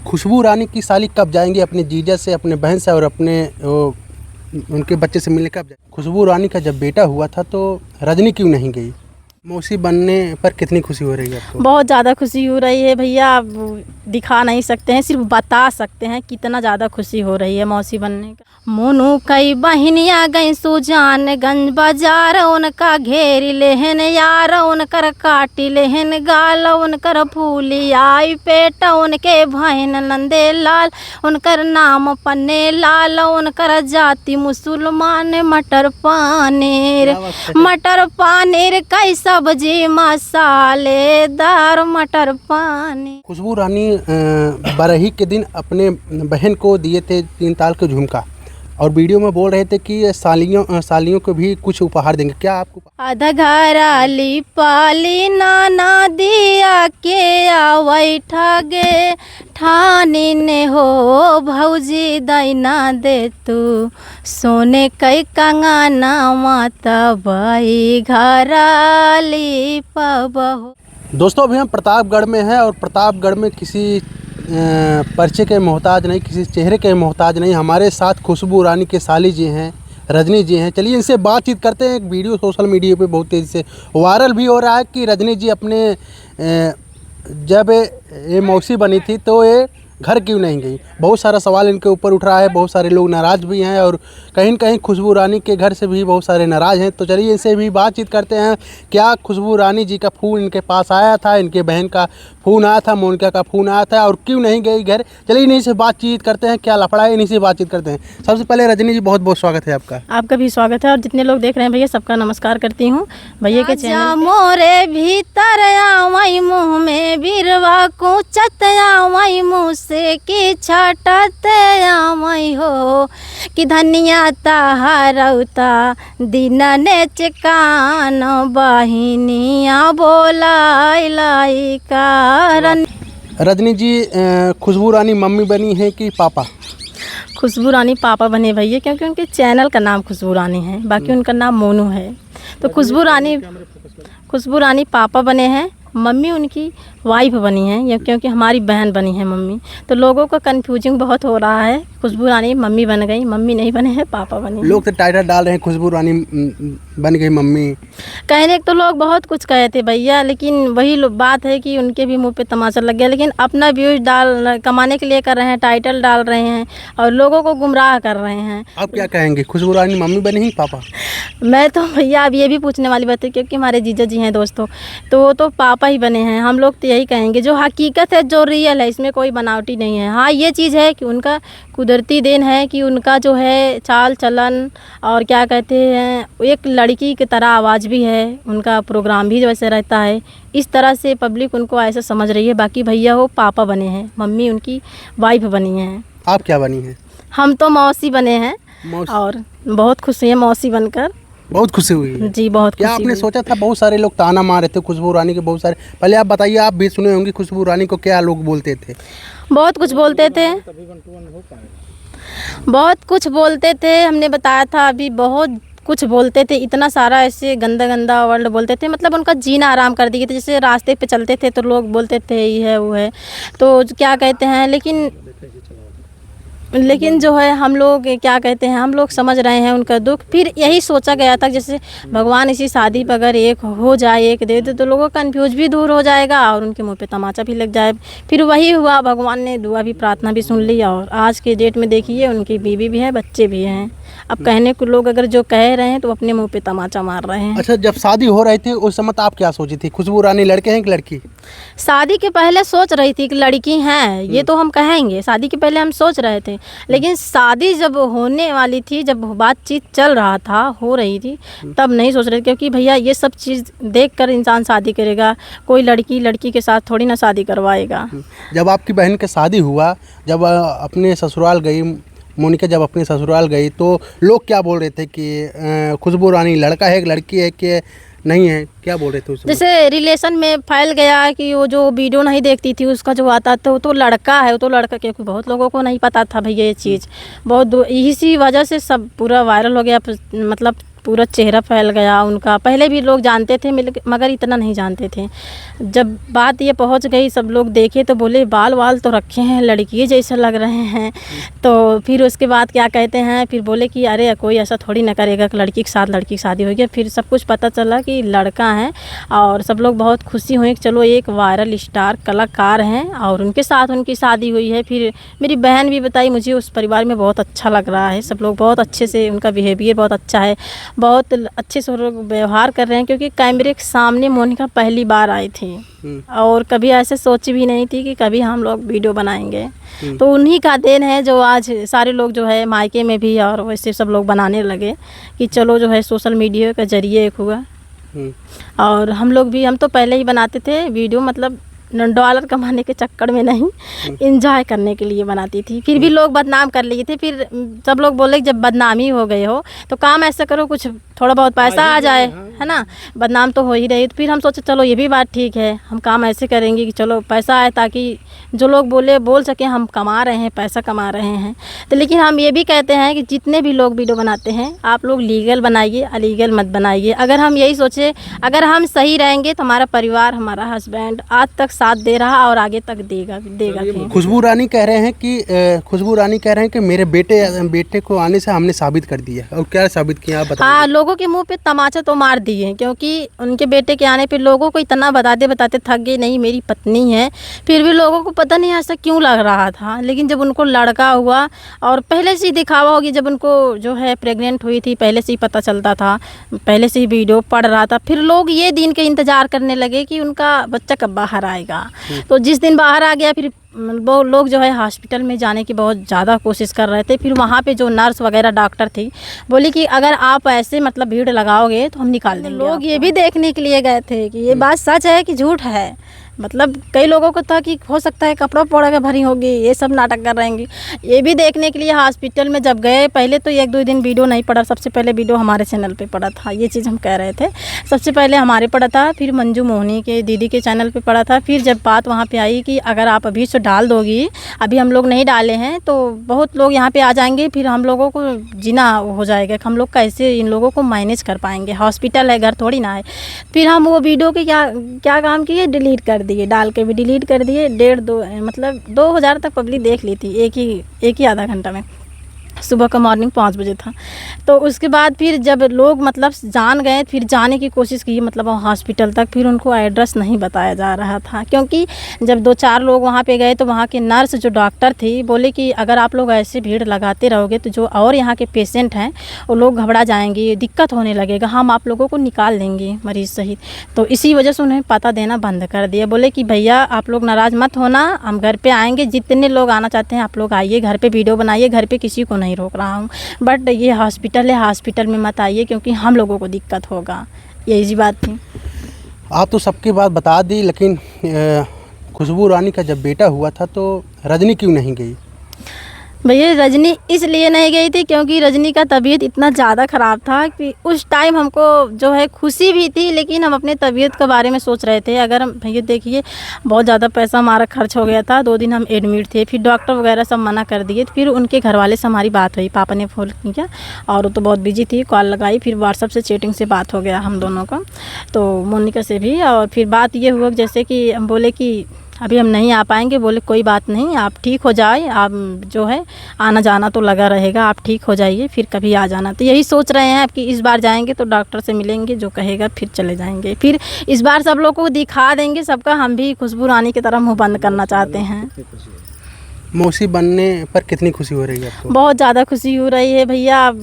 खुशबू रानी की साली कब जाएंगी अपने जीजा से, अपने बहन से और अपने उनके बच्चे से मिलने कब जाएंगी? खुशबू रानी का जब बेटा हुआ था तो रजनी क्यों नहीं गई? मौसी बनने पर कितनी खुशी हो रही है आपको? बहुत ज़्यादा खुशी हो रही है भैया, आप दिखा नहीं सकते हैं, सिर्फ बता सकते हैं कितना ज़्यादा खुशी हो रही है मौसी बनने का। मोनू कई बहनिया गई सुजानगंज बाजार, उनका घेरी लेहन यार, उनकर काटी लेहन गाल, उनकर फूली आई पेट, उनके बहन नंदे लाल, उनकर नाम पन्ने लाल, उनकर जाति मुसलमान, मटर पनीर कई सब्जी मसालेदार मटर पानी। खुशबू रानी बरही के दिन अपने बहन को दिए थे 3 ताल के झुमका और वीडियो में बोल रहे थे कि सालियों को भी कुछ उपहार देंगे, क्या आपको? आधा घराली पाली नाना दिया के आवै ठगे ठानी ने हो भौजी दैना दे तू सोने कई कंगना माता बाई घराली पबहो। दोस्तों अभी हम प्रतापगढ़ में हैं और प्रतापगढ़ में किसी परिचय के मोहताज नहीं, किसी चेहरे के मोहताज नहीं। हमारे साथ खुशबू रानी के साली जी हैं, रजनी जी हैं। चलिए इनसे बातचीत करते हैं। एक वीडियो सोशल मीडिया पे बहुत तेज़ी से वायरल भी हो रहा है कि रजनी जी अपने जब ये मौसी बनी थी तो ये घर क्यों नहीं गई। बहुत सारा सवाल इनके ऊपर उठ रहा है, बहुत सारे लोग नाराज़ भी हैं और कहीं न कहीं खुशबू रानी के घर से भी बहुत सारे नाराज़ हैं। तो चलिए इनसे भी बातचीत करते हैं। क्या खुशबू रानी जी का फ़ोन इनके पास आया था, इनके बहन का फ़ोन आया था, मोनिका का फ़ोन आया था और क्यों नहीं गई घर? चलिए इन्हीं से बातचीत करते हैं, क्या लफड़ा है इन्हीं से बातचीत करते हैं। सबसे पहले रजनी जी बहुत बहुत स्वागत है आपका। आपका भी स्वागत है और जितने लोग देख रहे हैं भैया सबका नमस्कार करती हूँ भैया के चैनल। मोरे भीतर आवई मुँह में बिरवा को चतयावई मुँह से की छटत आवई हो कि धनिया ताहरौता दिन ने चिकान बहिनिया बोलाई कारण। रजनी जी खुशबू रानी मम्मी बनी है कि पापा? खुशबू रानी पापा बने भैया, क्योंकि उनके चैनल का नाम खुशबू रानी है, बाकी उनका नाम मोनू है। तो खुशबू रानी पापा बने हैं, मम्मी उनकी वाइफ बनी है, या क्योंकि हमारी बहन बनी है मम्मी। तो लोगों का कंफ्यूजिंग बहुत हो रहा है, खुशबू रानी मम्मी बन गई, मम्मी नहीं बने हैं, पापा बने। लोग तो टाइटल डाल रहे हैं खुशबू रानी बन गई मम्मी। कहने तो लोग बहुत कुछ कहे थे भैया, लेकिन वही बात है कि उनके भी मुंह पे तमाचा लग गया। लेकिन अपना व्यूज कमाने के लिए कर रहे हैं, टाइटल डाल रहे हैं और लोगों को गुमराह कर रहे हैं। आप क्या कहेंगे, खुशबू रानी मम्मी बनी ही पापा? मैं तो भैया अब ये भी पूछने वाली बात है, क्योंकि हमारे जीजा जी हैं दोस्तों, तो वो तो पापा ही बने हैं। हम लोग तो यही कहेंगे, जो हकीकत है, जो रियल है, इसमें कोई बनावटी नहीं है। हाँ ये चीज़ है कि उनका कुदरती देन है कि उनका जो है चाल चलन और क्या कहते हैं, एक लड़की की तरह आवाज़ भी है, उनका प्रोग्राम भी वैसे रहता है। इस तरह से पब्लिक उनको ऐसा समझ रही है। बाकी भैया वो पापा बने हैं, मम्मी उनकी वाइफ बनी हैं। आप क्या बनी हैं? हम तो मौसी बने हैं और बहुत खुश हैं मौसी बनकर। बहुत खुशी हुई है जी, बहुत खुशी। क्या आपने सोचा था? बहुत सारे लोग ताना मार रहे थे खुशबू रानी के, बहुत सारे। पहले आप बताइए, आप भी सुने होंगे खुशबू रानी को क्या लोग बोलते थे? बहुत कुछ बोलते थे, बहुत कुछ बोलते थे। हमने बताया था अभी, बहुत कुछ बोलते थे, इतना सारा ऐसे गंदा गंदा वर्ड बोलते थे, मतलब उनका जीना आराम कर दिए थे। जैसे रास्ते पे चलते थे तो लोग बोलते थे ये है वो है, तो क्या कहते हैं, लेकिन जो है हम लोग क्या कहते हैं, हम लोग समझ रहे हैं उनका दुख। फिर यही सोचा गया था जैसे भगवान इसी शादी पर अगर एक हो जाए, एक दे दे, तो लोगों का कन्फ्यूज भी दूर हो जाएगा और उनके मुंह पे तमाचा भी लग जाए। फिर वही हुआ, भगवान ने दुआ भी, प्रार्थना भी सुन ली और आज के डेट में देखिए उनकी बीवी भी है, बच्चे भी हैं। अब कहने को लोग अगर जो कह रहे हैं तो अपने मुँह पे तमाचा मार रहे हैं। अच्छा, जब शादी हो रही थी उस समय आप क्या सोची थी? खुशबू रानी लड़के हैं कि लड़की? शादी के पहले सोच रही थी कि लड़की हैं, ये तो हम कहेंगे। शादी के पहले हम सोच रहे थे, लेकिन शादी जब होने वाली थी, जब बातचीत चल रहा था, हो रही थी, तब नहीं सोच रहे, क्योंकि भैया ये सब चीज़ देखकर इंसान शादी करेगा। कोई लड़की के साथ थोड़ी ना शादी करवाएगा। जब आपकी बहन का शादी हुआ, जब अपने ससुराल गई मोनिका, जब अपने ससुराल गई तो लोग क्या बोल रहे थे कि खुशबू रानी लड़का है कि लड़की है कि नहीं है, क्या बोल रहे थे उस समय? जैसे रिलेशन में फैल गया कि वो जो वीडियो नहीं देखती थी उसका जो आता था वो तो लड़का है, वो तो लड़का, क्योंकि बहुत लोगों को नहीं पता था भैया ये चीज़। बहुत इसी वजह से सब पूरा वायरल हो गया, मतलब पूरा चेहरा फैल गया उनका। पहले भी लोग जानते थे मगर इतना नहीं जानते थे। जब बात ये पहुंच गई, सब लोग देखे तो बोले बाल वाल तो रखे हैं, लड़की जैसा लग रहे हैं। तो फिर उसके बाद क्या कहते हैं, फिर बोले कि अरे कोई ऐसा थोड़ी ना करेगा कि लड़की के साथ लड़की की शादी होगी। फिर सब कुछ पता चला कि लड़का है और सब लोग बहुत खुशी हुए कि चलो एक वायरल स्टार कलाकार हैं और उनके साथ उनकी शादी हुई है। फिर मेरी बहन भी बताई, मुझे उस परिवार में बहुत अच्छा लग रहा है। सब लोग बहुत अच्छे से, उनका बिहेवियर बहुत अच्छा है, बहुत अच्छे से लोग व्यवहार कर रहे हैं। क्योंकि कैमरे के सामने मोनिका पहली बार आई थी और कभी ऐसे सोची भी नहीं थी कि कभी हम लोग वीडियो बनाएंगे। तो उन्हीं का देन है जो आज सारे लोग जो है मायके में भी और वैसे सब लोग बनाने लगे कि चलो जो है सोशल मीडिया का जरिए एक हुआ। और हम लोग भी, हम तो पहले ही बनाते थे वीडियो, मतलब $1 कमाने के चक्कर में नहीं, एंजॉय करने के लिए बनाती थी। फिर भी लोग बदनाम कर लिए थे। फिर सब लोग बोले जब बदनामी हो गए हो तो काम ऐसा करो कुछ थोड़ा बहुत पैसा आ जाए, है ना। बदनाम तो हो ही रही। तो फिर हम सोचे चलो ये भी बात ठीक है, हम काम ऐसे करेंगे कि चलो पैसा आए, ताकि जो लोग बोल सकें हम कमा रहे हैं, पैसा कमा रहे हैं। तो लेकिन हम ये भी कहते हैं कि जितने भी लोग वीडियो बनाते हैं आप लोग लीगल बनाइए, अलीगल मत बनाइए। अगर हम यही सोचे, अगर हम सही रहेंगे तो हमारा परिवार, हमारा हस्बैंड आज तक साथ दे रहा और आगे तक देगा भी। खुशबू रानी कह रहे हैं कि मेरे बेटे को आने से हमने साबित कर दिया। और क्या साबित किया आप बताइए। हाँ, लोगों के मुंह पे तमाचा तो मार दिए, क्योंकि उनके बेटे के आने पे लोगों को इतना बताते थक गए, नहीं मेरी पत्नी है। फिर भी लोगों को पता नहीं ऐसा क्यों लग रहा था। लेकिन जब उनको लड़का हुआ और पहले से ही दिखावा होगी, जब उनको जो है प्रेग्नेंट हुई थी पहले से ही पता चलता था, पहले से ही वीडियो पड़ रहा था। फिर लोग ये दिन के इंतज़ार करने लगे कि उनका बच्चा कब बाहर आएगा। तो जिस दिन बाहर आ गया, फिर वो लोग जो है हॉस्पिटल में जाने की बहुत ज़्यादा कोशिश कर रहे थे। फिर वहाँ पे जो नर्स वगैरह डॉक्टर थी बोली कि अगर आप ऐसे मतलब भीड़ लगाओगे तो हम निकाल देंगे। लोग ये भी देखने के लिए गए थे कि ये बात सच है कि झूठ है। मतलब कई लोगों को था कि हो सकता है कपड़ा पड़ा के भरी होगी, ये सब नाटक कर रहेंगे। ये भी देखने के लिए हॉस्पिटल में जब गए, पहले तो 1-2 दिन वीडियो नहीं पड़ा। सबसे पहले वीडियो हमारे चैनल पे पड़ा था, ये चीज़ हम कह रहे थे। सबसे पहले हमारे पड़ा था, फिर मंजू मोहनी के दीदी के चैनल पे पड़ा था। फिर जब बात वहाँ पे आई कि अगर आप अभी से डाल दोगी, अभी हम लोग नहीं डाले हैं तो बहुत लोग यहाँ पे आ जाएंगे, फिर हम लोगों को जीना हो जाएगा, हम लोग कैसे इन लोगों को मैनेज कर पाएंगे। हॉस्पिटल है, घर थोड़ी ना है। फिर हम वो वीडियो के क्या काम किए, डिलीट कर दिए, डाल के भी डिलीट कर दिए। 2,000 तक पब्लिक देख ली थी एक ही आधा घंटा में। सुबह का मॉर्निंग 5 बजे था। तो उसके बाद फिर जब लोग मतलब जान गए, फिर जाने की कोशिश की मतलब हॉस्पिटल तक, फिर उनको एड्रेस नहीं बताया जा रहा था। क्योंकि जब 2-4 लोग वहाँ पे गए तो वहाँ के नर्स जो डॉक्टर थी बोले कि अगर आप लोग ऐसे भीड़ लगाते रहोगे तो जो और यहाँ के पेशेंट हैं वो लोग घबरा जाएंगे, दिक्कत होने लगेगा, हम आप लोगों को निकाल देंगे मरीज़ सहित। तो इसी वजह से उन्हें पता देना बंद कर दिया। बोले कि भैया आप लोग नाराज़ मत होना, हम घर पर आएँगे, जितने लोग आना चाहते हैं आप लोग आइए, घर पर वीडियो बनाइए, घर पर किसी को नहीं रोक रहा हूँ, बट ये हॉस्पिटल है, हॉस्पिटल में मत आइए क्योंकि हम लोगों को दिक्कत होगा। यही जी बात थी। आप तो सबकी बात बता दी, लेकिन खुशबू रानी का जब बेटा हुआ था तो रजनी क्यों नहीं गई? भैया रजनी इसलिए नहीं गई थी क्योंकि रजनी का तबीयत इतना ज़्यादा ख़राब था कि उस टाइम हमको जो है खुशी भी थी, लेकिन हम अपने तबीयत के बारे में सोच रहे थे। अगर हम भैया देखिए बहुत ज़्यादा पैसा हमारा खर्च हो गया था, 2 दिन हम एडमिट थे, फिर डॉक्टर वगैरह सब मना कर दिए। फिर उनके घर वाले से हमारी बात हुई, पापा ने फ़ोन किया और वो तो बहुत बिजी थी, कॉल लगाई, फिर व्हाट्सअप से चैटिंग से बात हो गया हम दोनों का, तो मोनिका से भी। और फिर बात ये हुआ जैसे कि हम बोले कि अभी हम नहीं आ पाएंगे। बोले कोई बात नहीं, आप ठीक हो जाए, आप जो है आना जाना तो लगा रहेगा, आप ठीक हो जाइए फिर कभी आ जाना। तो यही सोच रहे हैं कि इस बार जाएंगे तो डॉक्टर से मिलेंगे, जो कहेगा फिर चले जाएंगे। फिर इस बार सब लोग को दिखा देंगे सबका, हम भी खुशबू रानी की तरह मुँह बंद करना चाहते हैं। मौसी बनने पर कितनी खुशी हो रही है आपको? बहुत ज़्यादा खुशी हो रही है भैया, आप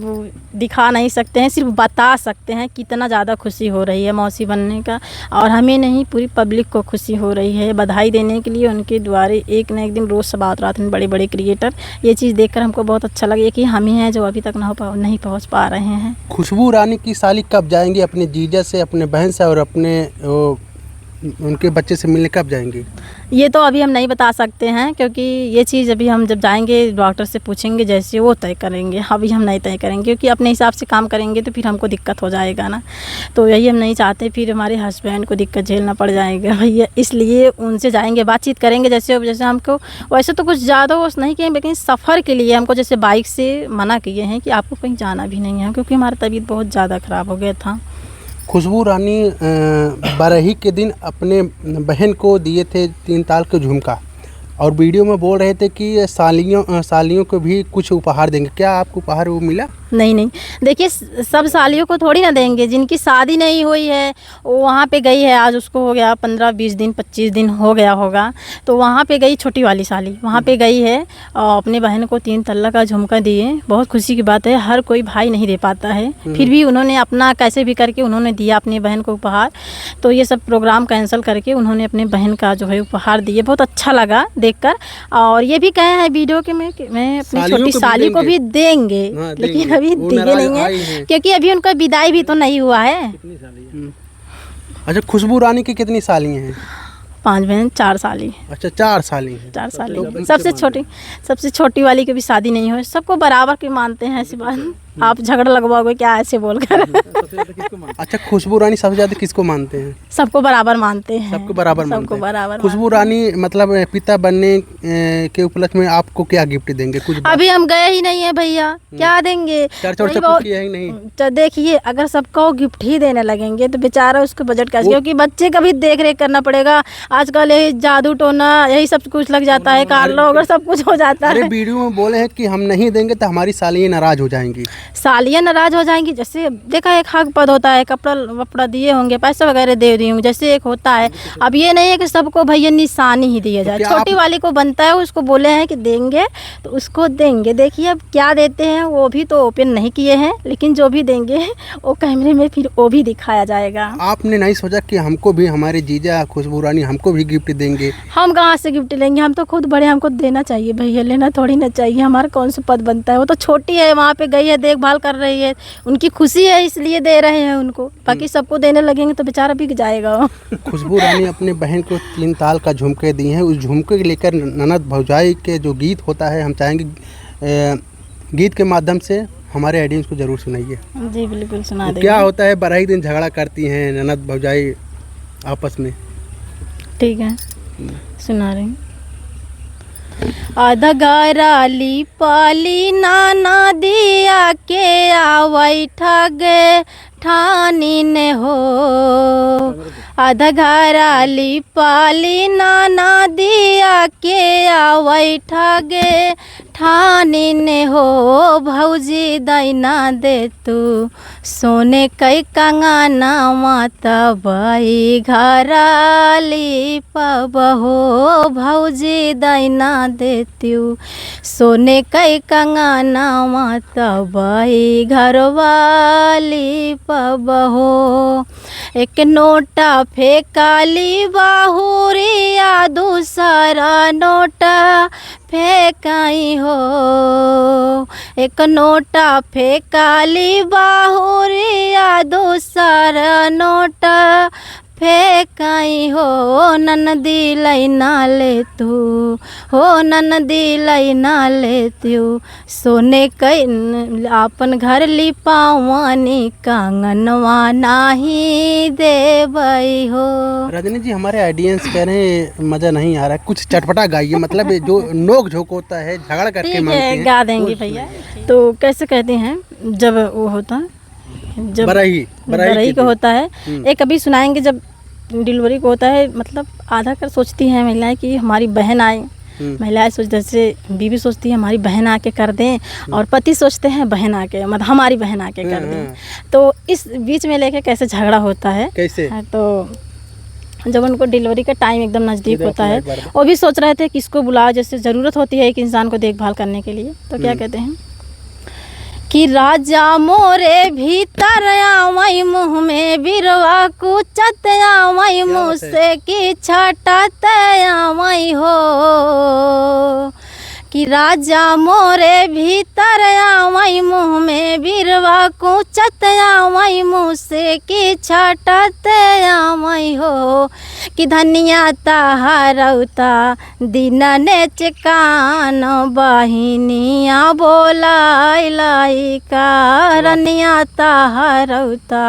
दिखा नहीं सकते हैं, सिर्फ बता सकते हैं कितना ज़्यादा खुशी हो रही है मौसी बनने का। और हमें नहीं, पूरी पब्लिक को खुशी हो रही है। बधाई देने के लिए उनके द्वारे एक न एक दिन रोज़ सब आते रहते हैं बड़े बड़े क्रिएटर। ये चीज़ देखकर हमको बहुत अच्छा लगे कि हम ही हैं जो अभी तक नहीं पहुँच पा रहे हैं। खुशबू रानी की साली कब जाएंगी अपने जीजा से, अपने बहन से और अपने उनके बच्चे से मिलने कब जाएंगी? ये तो अभी हम नहीं बता सकते हैं, क्योंकि ये चीज़ अभी हम जब जाएंगे डॉक्टर से पूछेंगे, जैसे वो तय करेंगे। अभी हम नहीं तय करेंगे, क्योंकि अपने हिसाब से काम करेंगे तो फिर हमको दिक्कत हो जाएगा ना। तो यही हम नहीं चाहते फिर हमारे हस्बैंड को दिक्कत झेलना पड़ जाएगा भैया, इसलिए उनसे जाएंगे, बातचीत करेंगे। जैसे हमको वैसे तो कुछ ज़्यादा वो नहीं किए, लेकिन सफ़र के लिए हमको जैसे बाइक से मना किए हैं कि आपको कहीं जाना भी नहीं है, क्योंकि हमारा तबीयत बहुत ज़्यादा ख़राब हो गया था। खुशबू रानी बरही के दिन अपने बहन को दिए थे 3 ताल के झुमका, और वीडियो में बोल रहे थे कि सालियों को भी कुछ उपहार देंगे। क्या आपको उपहार वो मिला? नहीं, देखिए सब सालियों को थोड़ी ना देंगे। जिनकी शादी नहीं हुई है वो वहाँ पे गई है, आज उसको हो गया 15-20 दिन 25 दिन हो गया होगा, तो वहाँ पे गई छोटी वाली साली, वहाँ पे गई है और अपने बहन को 3 तल्ला का झुमका दिए। बहुत खुशी की बात है, हर कोई भाई नहीं दे पाता है, फिर भी उन्होंने अपना कैसे भी करके उन्होंने दिया अपनी बहन को उपहार। तो ये सब प्रोग्राम कैंसिल करके उन्होंने अपने बहन का जो है उपहार दिए। बहुत अच्छा लगा देखकर, और ये भी कहे हैं वीडियो के में कि मैं अपनी छोटी साली को भी देंगे, लेकिन अभी दिए नहीं है, क्योंकि अभी उनका विदाई भी तो नहीं हुआ है। अच्छा, खुशबू रानी की कितनी साली हैं? 5 बहन 4 साली। अच्छा, 4 साली हैं। 4 साली। सबसे छोटी वाली की भी शादी नहीं हुई। सबको बराबर के मानते हैं, ऐसी बात। आप झगड़ा लगवाओगे क्या ऐसे बोलकर? अच्छा, खुशबू रानी सबसे ज्यादा किसको मानते हैं? सबको बराबर मानते हैं। सबको बराबर खुशबू रानी मतलब पिता बनने के उपलक्ष्य में आपको क्या गिफ्ट देंगे? कुछ अभी हम गए ही नहीं है भैया, क्या देंगे? नहीं। देखिए, अगर सबको गिफ्ट ही देने लगेंगे तो बेचारा उसको बजट कैसे, क्योंकि बच्चे का भी देख रेख करना पड़ेगा। आजकल यही जादू टोना यही सब कुछ लग जाता है, कार लोग सब कुछ हो जाता है। वीडियो में बोले हैं कि हम नहीं देंगे तो हमारी सालियाँ नाराज हो जाएंगी। सालियाँ नाराज हो जाएंगी, जैसे देखा एक हक पद होता है, कपड़ा वपड़ा दिए होंगे, पैसा वगैरह दे दी होंगे, जैसे एक होता है। अब ये नहीं है कि सबको भैया निशानी ही दिया जाए। छोटी वाली को बनता है, उसको बोले हैं कि देंगे तो उसको देंगे। देखिए अब क्या देते हैं, वो भी तो ओपन नहीं किए हैं, लेकिन जो भी देंगे वो कैमरे में फिर वो भी दिखाया जाएगा। आपने नहीं सोचा कि हमको भी, हमारे जीजा खुशबू रानी हमको भी गिफ्ट देंगे? हम कहाँ से गिफ्ट लेंगे? हम तो खुद बड़े, हमको देना चाहिए भैया, लेना थोड़ी ना चाहिए। हमारा कौन सा पद बनता है? वो तो छोटी है, वहाँ पे गई है, देखभाल कर रही है, उनकी खुशी है इसलिए दे रहे हैं उनको। बाकी सबको देने लगेंगे तो बेचारा बिक जाएगा। खुशबू रानी अपने बहन को 3 ताल का झुमके दिए हैं। उस झुमके को लेकर ननद भौजाई के जो गीत होता है, हम चाहेंगे गीत के माध्यम से हमारे ऑडियंस को जरूर सुनाइए। जी बिल्कुल सुना देंगे। क्या होता है, बराई दिन झगड़ा करती हैं ननद भौजाई आपस में? ठीक है, सुना रहे हैं। आधा गाराली पाली नाना दिया के आवई ठगे ठानी ने हो। आधा गाराली पाली नाना दिया के आवई ठगे ठानी ने हो। भौजी दैना दे तू सोने कई कंगाना माता बाई घराली पब हो। भौजी दैना देत्यू सोने कई कंगाना माता बाई घरवाली पब हो। एक नोटा फेंकाली बाहुरिया दूसरा नोटा फेंकाई हो। एक नोटा फेंकाली बाहुरिया दूसरा नोटा फेंकाई हो। ननदी लैना ले तू हो, ननदी लैना ले तू सोने कई अपन घर लिपावानी कंगनवा नाही देवई हो। रजनी जी, हमारे ऑडियंस कह रहे हैं मज़ा नहीं आ रहा है, कुछ चटपटा गाइए, मतलब जो नोक झोंक होता है, झगड़ा करके मांगते हैं। गा देंगे भैया। तो कैसे कहते हैं, जब वो होता है, जब बराई को होता है, एक अभी सुनाएंगे। जब डिलीवरी को होता है, मतलब आधा कर सोचती हैं महिलाएं कि हमारी बहन आए। महिलाएं जैसे बीवी सोचती है हमारी बहन आके कर दें, और पति सोचते हैं बहन आके, मतलब हमारी बहन आके कर दें। तो इस बीच में लेके कैसे झगड़ा होता है, कैसे? तो जब उनको डिलीवरी का टाइम एकदम नज़दीक होता है, वो भी सोच रहे थे किसको बुलाओ, जैसे ज़रूरत होती है एक इंसान को देखभाल करने के लिए। तो क्या कहते हैं कि राजा मोरे भीतर आवई मुँह में बिरवा कुचत आवई मुँह से कि छटत आवई हो। कि राजा मोरे भीतर आवई मुँह में बिरवा कुचत आवई मुँह से कि छटत आवई हो कि धनिया तहरौता दिन ने चिकान बहिनिया बोलाई का रनिया तहरौता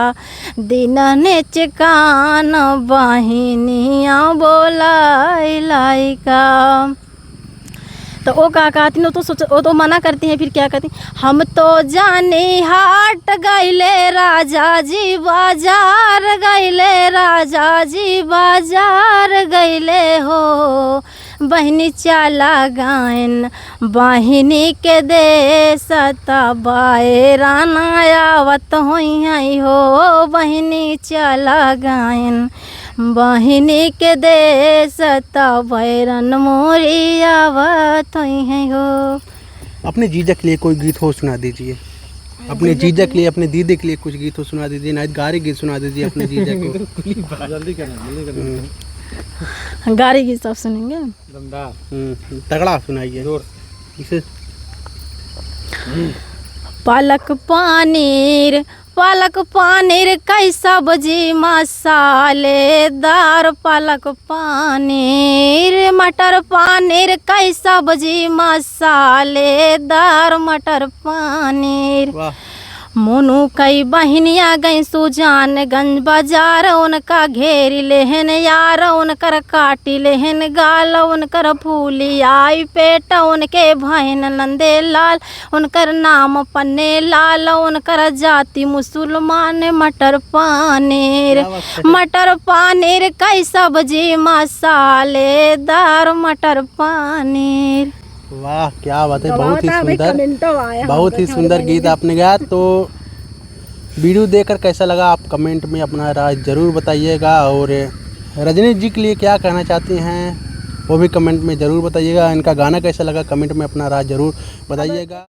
दिन ने चिकान बहिनिया बोलाई का। तो वो क्या कहती हैं, वो तो मना करती हैं, फिर क्या कहती हैं, हम तो जाने हाट गईले राजा जी बाजार गईले राजा जी बाजार गईले हो बहनी चला गायन बहिनी के देश बायरान आवत होई हो बहनी चला गायन बहिनी के देश बैरन मोरी आवत है हो। अपने जीजा के लिए कोई गीत हो सुना दीजिए, अपने जीजा के लिए, अपने दीदी के लिए कुछ गीत हो सुना दीजिए, नाइट गारी गीत सुना दीजिए अपने जीजा को। जल्दी करना, गारी गीत सब सुनेंगे, तगड़ा सुनाइए इसे। पालक पनीर पालक पनीर कई सब्जी मसालेदार पालक पनीर मटर पनीर कई सब्जी मसालेदार मटर पनीर। मोनू कई बहनिया गई सुजानगंज बाजार उनका घेरी लेहन यार उनकर काटी लेहन गाल उनकर फूली आई पेट उनके बहन नंदे लाल उनकर नाम पन्ने लाल उनकर जाति मुसलमान मटर पनीर कई सब्जी मसालेदार मटर पनीर। वाह क्या बात है, बहुत ही सुंदर गीत आपने गाया। तो वीडियो देखकर कैसा लगा आप कमेंट में अपना राय ज़रूर बताइएगा, और रजनी जी के लिए क्या कहना चाहते हैं वो भी कमेंट में ज़रूर बताइएगा। इनका गाना कैसा लगा कमेंट में अपना राय ज़रूर बताइएगा।